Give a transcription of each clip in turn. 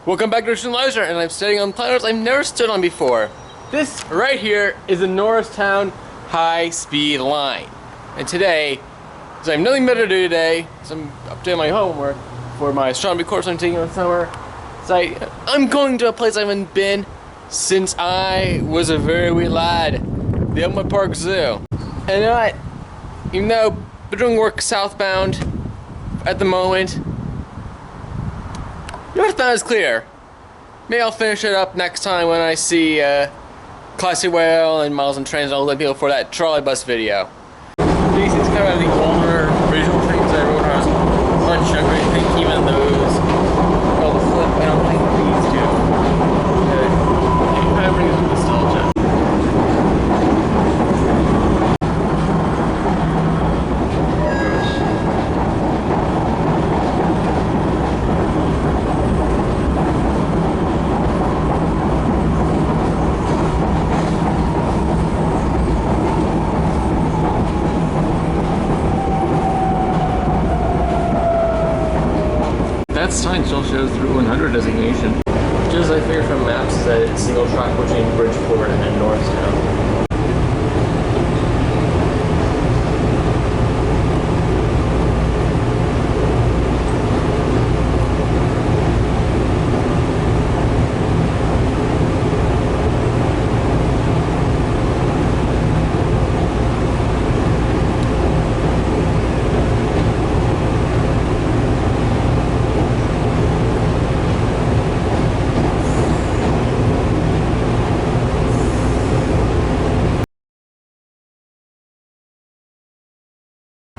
Welcome back to Norristown Leisure, and I'm standing on platforms I've never stood on before. This right here is the Norristown High Speed Line. And today, because I have nothing better to do today, so I'm updating my homework for my astronomy course I'm taking in the summer. So I'm going to a place I haven't been since I was a very wee lad, the Elmwood Zoo. And you know what? Even though I'm doing work southbound at the moment, Northbound is clear. Maybe I'll finish it up next time when I see Classy Whale and Miles and Trains and all the people for that trolley bus video. These is kind of the older original trains I rode when I was much younger. I think even those, well, the flip, I don't think these do. It kind of brings me nostalgia. That sign still shows through 100 designation. Just as I figured from maps that it's single track between Bridgeport and Norristown.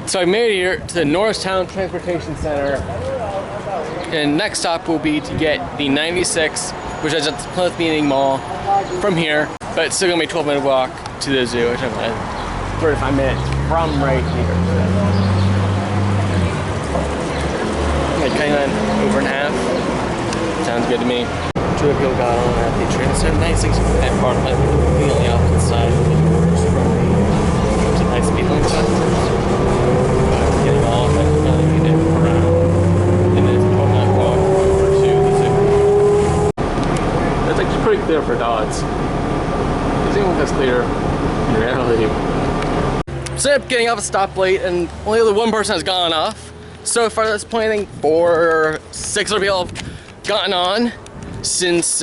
So I made it here to the Norristown Transportation Center, and next stop will be to get the 96, which is at the Plymouth Meeting Mall from here, but it's still gonna be a 12-minute walk to the zoo, which I'm at 35 minutes from right here. Like kind of over and a half. Sounds good to me. Two people got on at the train. So 96 that part of being on the opposite side of the doors from the high speed line. Getting off and getting it around, and then 12-minute walk over to the zoo. That's actually pretty clear for dogs. It seems like that's clear in reality. So I ended up getting off a stoplight, and only the one person has gone off. So far at this point, I think 4 or 6 other people have gotten on since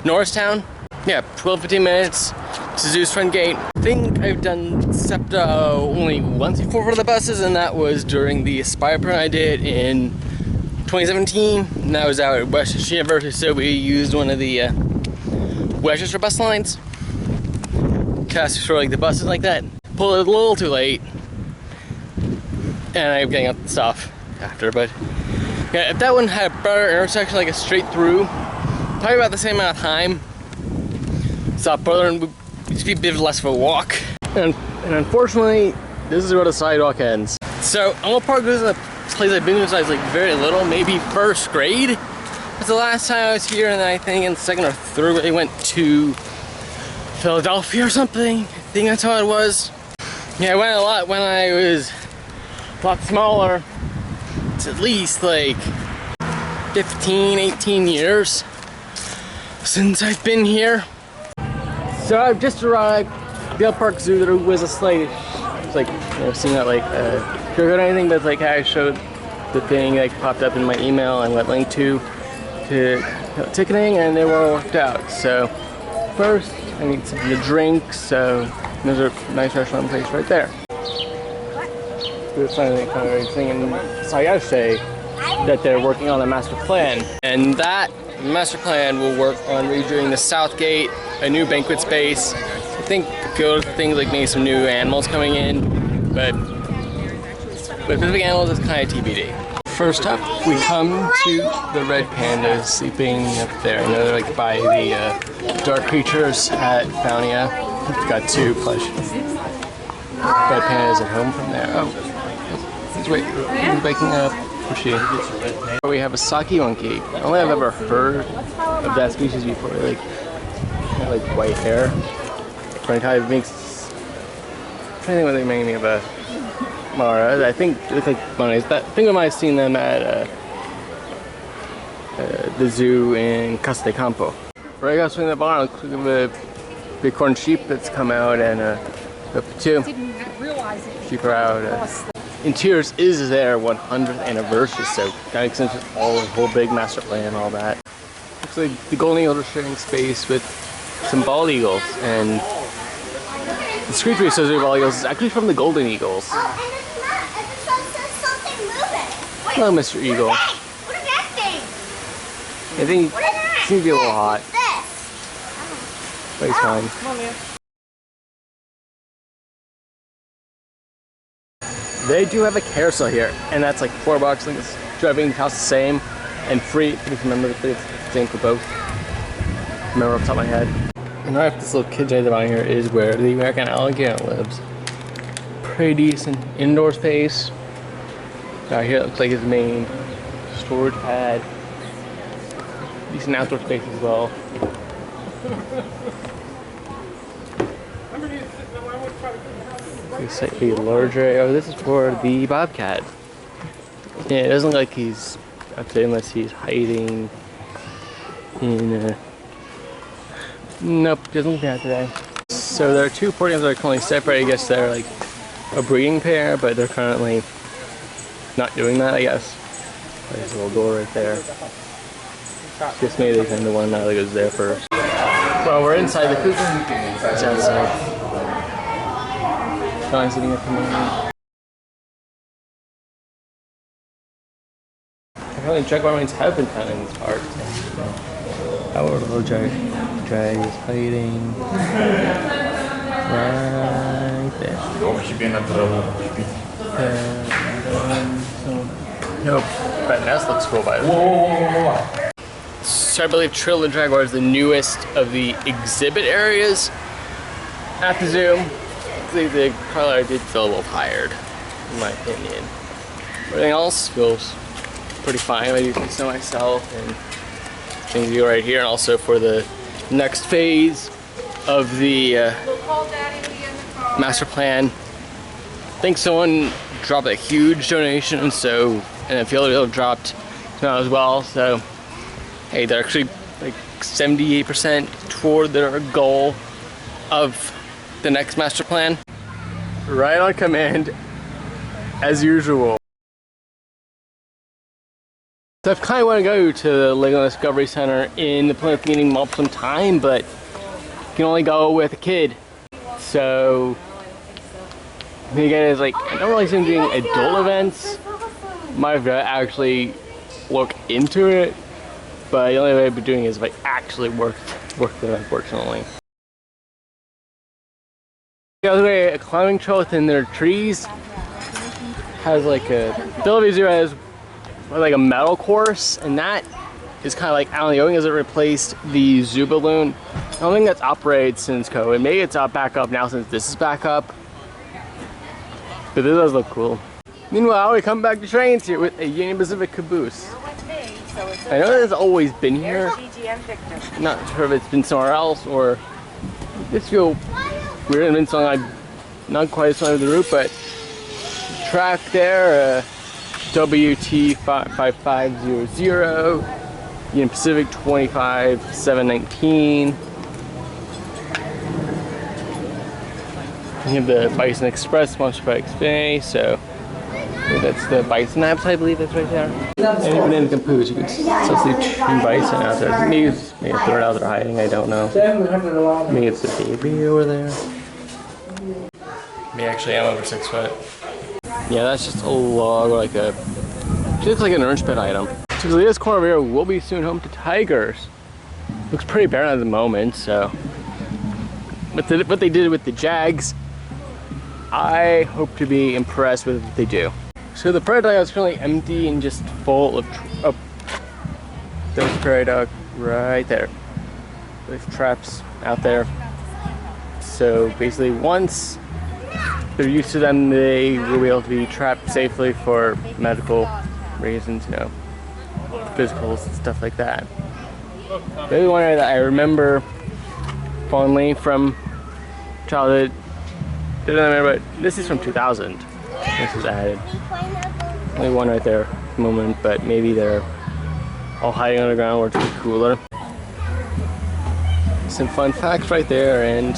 Norristown. Yeah, 12-15 minutes to Zoo's front gate. I think I've done SEPTA only once before for the buses, and that was during the Aspire program I did in 2017. And that was out at Westchester University, so we used one of the Westchester bus lines. Cast for like the buses like that. Pulled it a little too late, and I'm getting up the stuff after. But yeah, if that one had a better intersection, like a straight through, probably about the same amount of time. Stop further and it'd be a bit less of a walk. And unfortunately, this is where the sidewalk ends. So Elmwood Park is a place I've been to since I was like very little, maybe first grade. That's the last time I was here, and then I think in second or third grade I went to Philadelphia or something. I think that's how it was. Yeah, I went a lot when I was a lot smaller. It's at least like 15, 18 years since I've been here. So I've just arrived at the Park Zoo. There was a slight, it's like, seeing that like, sugar or anything, but it's like I showed the thing that popped up in my email and went linked to ticketing, and they were all worked out. So first, I need something to drink, so there's a nice restaurant place right there. It's kind of interesting, and so I gotta say that they're working on a master plan, and that master plan will work on redoing the South Gate, a new banquet space. I think good things like maybe some new animals coming in, but specific animals is kind of TBD. First up, we come to the red pandas sleeping up there. I know they're like by the dark creatures at Faunia. We've got 2 plush red pandas at home from there. Oh, he's waking up. Where's she? We have a saki monkey. I don't think I've ever heard of that species before. Like white hair. Kind of makes. I'm trying to think what they make me of a Mara. I think it looks like bunnies. I think I might have seen them at the zoo in Casa de Campo. Right across from the barn, look at the bighorn sheep that's come out, and two sheep are out. Interiors is their 100th anniversary, so kind of extension all the whole big master plan and all that. Looks like the golden eagles are sharing space with some bald eagles, and the screechery associated with bald eagles is actually from the golden eagles. Oh, and it's not. It says something moving. Wait, Hello, Mr. Eagle. what is that thing? I think he seems to be a little hot, This. but he's fine. Come on, man. They do have a carousel here, and that's like $4. I think it's driving costs the same and free. If you remember, it's the same for both. Remember off the top of my head. And right after this little kid's area down here is where the American alligator lives. Pretty decent indoor space. Out here it looks like his main storage pad. Decent outdoor space as well. It's like a larger area. Oh, this is for the bobcat. Yeah, it doesn't look like he's up there unless he's hiding in nope, doesn't look bad today. So there are two portings that are currently separated. I guess they're like a breeding pair, but they're currently not doing that, I guess. There's a little door right there. Just maybe they send the one that goes there first. Well, we're inside the coop. It's outside. Sean sitting at the moment. Apparently jaguar have been found in this park. Our little drag is hiding right there. Nope, that nest looks cool by the way. So I believe Trill the Jaguar is the newest of the exhibit areas at the zoo. The color did feel a little tired, in my opinion. Everything else feels pretty fine. I do think so myself, and things to go right here, and also for the next phase of the master plan. I think someone dropped a huge donation, and a few other people dropped as well. So hey, they're actually like 78% toward their goal of the next master plan. Right on command, as usual. So I've kind of want to go to the Legoland Discovery Center in the Plymouth Meeting Mall some time, but you can only go with a kid. So the again is like, I don't really see them doing adult events. Might have to actually look into it, but the only way I'd be doing is if I actually work there, unfortunately. The other way, a climbing trail within their trees has like a Philadelphia Zoo has like a metal course, and that is kind of like, I don't know, has it replaced the zoo balloon? I don't think that's operated since COVID. Maybe it's back up now since this is back up. But this does look cool. Meanwhile, we come back to trains here with a Union Pacific caboose. I know it's always been here. Not sure if it's been somewhere else or this feel weird and been something I'm not quite as familiar with the route, but track there, WT 5500, Union Pacific 25719. You have the Bison Express sponsored by Xfinity, so that's the Bison apps, I believe that's right there. And even in the caboose, you can still see two bison out there. Maybe they're out there hiding, I don't know. Maybe it's the baby over there. Me actually, I'm over 6 foot. Yeah, that's just a log, or like a, it looks like an orange pit item. So this corner over here will be soon home to tigers. Looks pretty barren at the moment, so. But what they did with the Jags, I hope to be impressed with what they do. So the Prairie Dog is currently empty and just full of, there's the Prairie Dog right there. There's traps out there. So basically once they're used to them, they will be able to be trapped safely for medical reasons, you know, physicals and stuff like that. The other one that I remember fondly from childhood, I don't remember, but this is from 2000. This was added. Only one right there at the moment, but maybe they're all hiding underground where it's a bit cooler. Some fun facts right there, and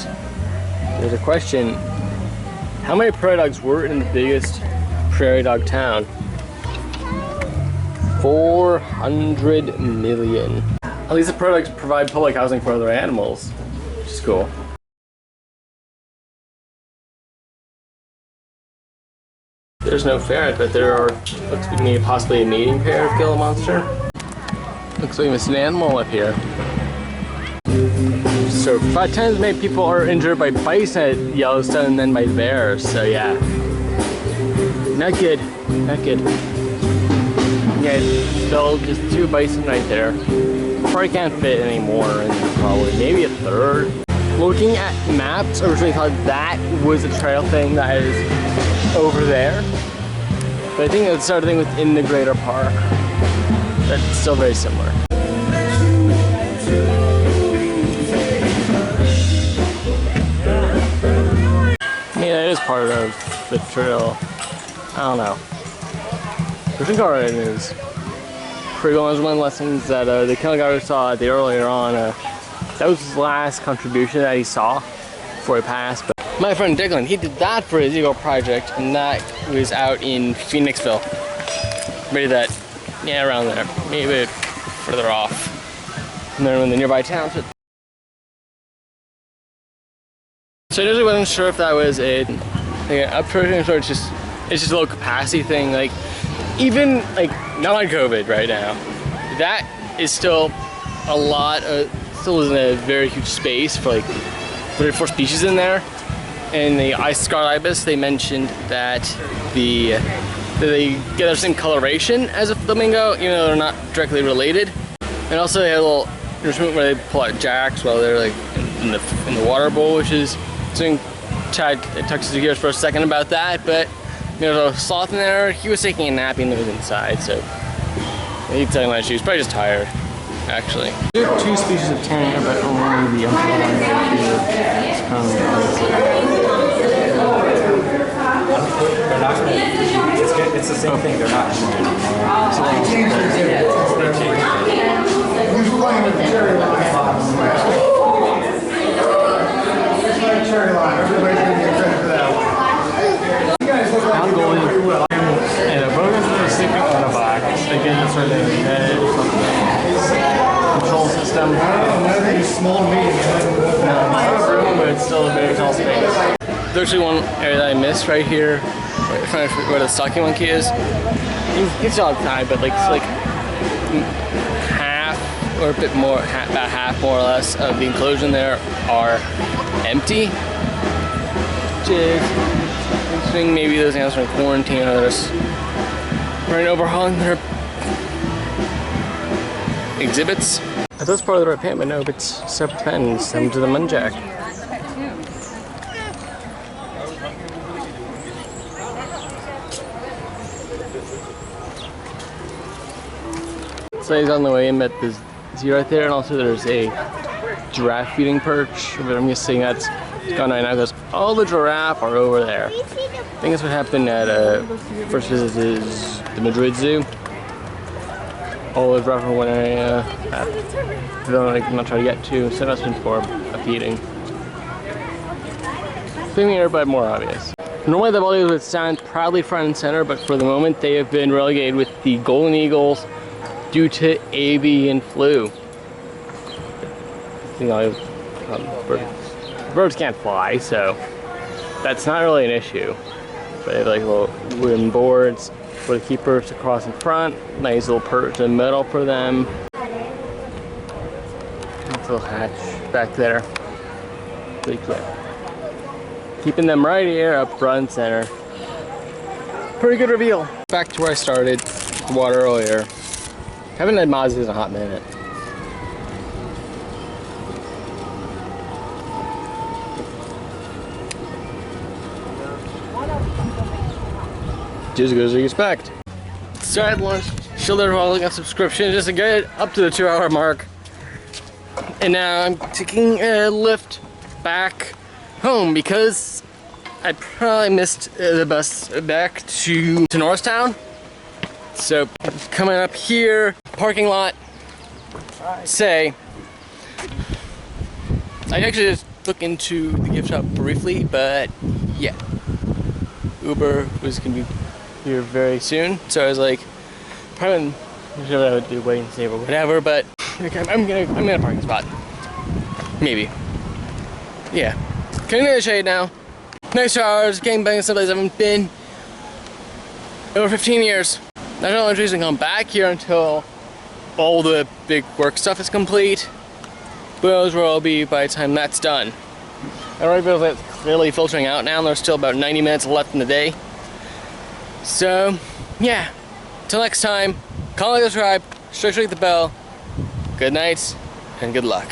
there's a question. How many prairie dogs were in the biggest prairie dog town? 400 million. At least the prairie dogs provide public housing for other animals, which is cool. There's no ferret, but there are, looks like maybe possibly a mating pair of Gila monster. Looks like we missed an animal up here. So 5 times as many people are injured by bison at Yellowstone than by bears, so yeah. Not good, not good. Yeah, still just 2 bison right there. Probably can't fit any more, and probably maybe a third. Looking at maps, I originally thought that was a trail thing that is over there. But I think it's sort of thing within the greater park. That's still very similar. Yeah, it is part of the trail. I don't know. Pushing car riding is pretty cool. That was one of the lessons that the kindergarten saw the earlier on. That was his last contribution that he saw before he passed. But my friend Declan, he did that for his Eagle project, and that was out in Phoenixville. Maybe that, yeah, around there. Maybe a bit further off. And then in the nearby towns. So I initially wasn't sure if that was like an upcharging or it's just a low capacity thing. Like even like not on COVID right now, that is still a lot of, still isn't a very huge space for like 34 species in there. And the scarlet ibis, they mentioned that they get the same coloration as a flamingo, even though they're not directly related. And also they have a little instrument where they pull out jacks while they're like in the water bowl, which is something Chad talked to gears for a second about that. But you know, the sloth in there, he was taking a nap and was inside, so he's telling my shoes, probably just tired, actually. There are 2 species of tanager, but only the umbrella one they're not gonna, it's the same thing, they're not cherry line. Everybody's gonna get credit for that one. I'm going, and the bogus are sticking on a box. Again, that's sort of the control system. Nothing small to medium. But it's still a very tall space. There's actually one area that I missed right here, where the stalking monkey is. He's outside, but like it's like half or a bit more, about half more or less of the enclosure there are empty. Which is interesting. Maybe those animals are in quarantine or they're just running overhauling their exhibits. I thought it was part of the right pen, but no, it's separate pens. Some to the Munjack. So he's on the way in, but there's Z right there, and also there's a giraffe feeding perch. But I'm guessing that's gone right now because all the giraffe are over there. I think that's what happened at first visit is the Madrid Zoo. All the giraffe in one area. I'm not trying to get to, so that's been for a feeding. Feeding here, but more obvious. Normally the Baldies would stand proudly front and center, but for the moment they have been relegated with the golden eagles due to avian flu. You know, birds can't fly, so that's not really an issue. But they have like little wooden boards for the keepers to cross in front, nice little perch in the middle for them. Nice little hatch back there. Pretty cute. Keeping them right here up front and center. Pretty good reveal. Back to where I started, the water earlier. Haven't had Mozzies in a hot minute. Just as good as you expect. Started lunch, chilled there while looking at subscription just to get it up to the 2-hour mark. And now I'm taking a lift back home because I probably missed the bus back to Norristown. So coming up here, parking lot, say, I actually just looked into the gift shop briefly, but yeah, Uber was gonna be here very soon, so I was like, probably should have to wait and see or whatever. But okay, I'm in a parking spot, maybe. Yeah, getting in the shade now. Nice showers, getting back in someplace I haven't been over 15 years. I don't know if I'm come back here until all the big work stuff is complete. Who knows where I'll be by the time that's done. I already feel like it's clearly filtering out now, and there's still about 90 minutes left in the day. So, yeah. Till next time, comment, subscribe, strike the bell. Good night, and good luck.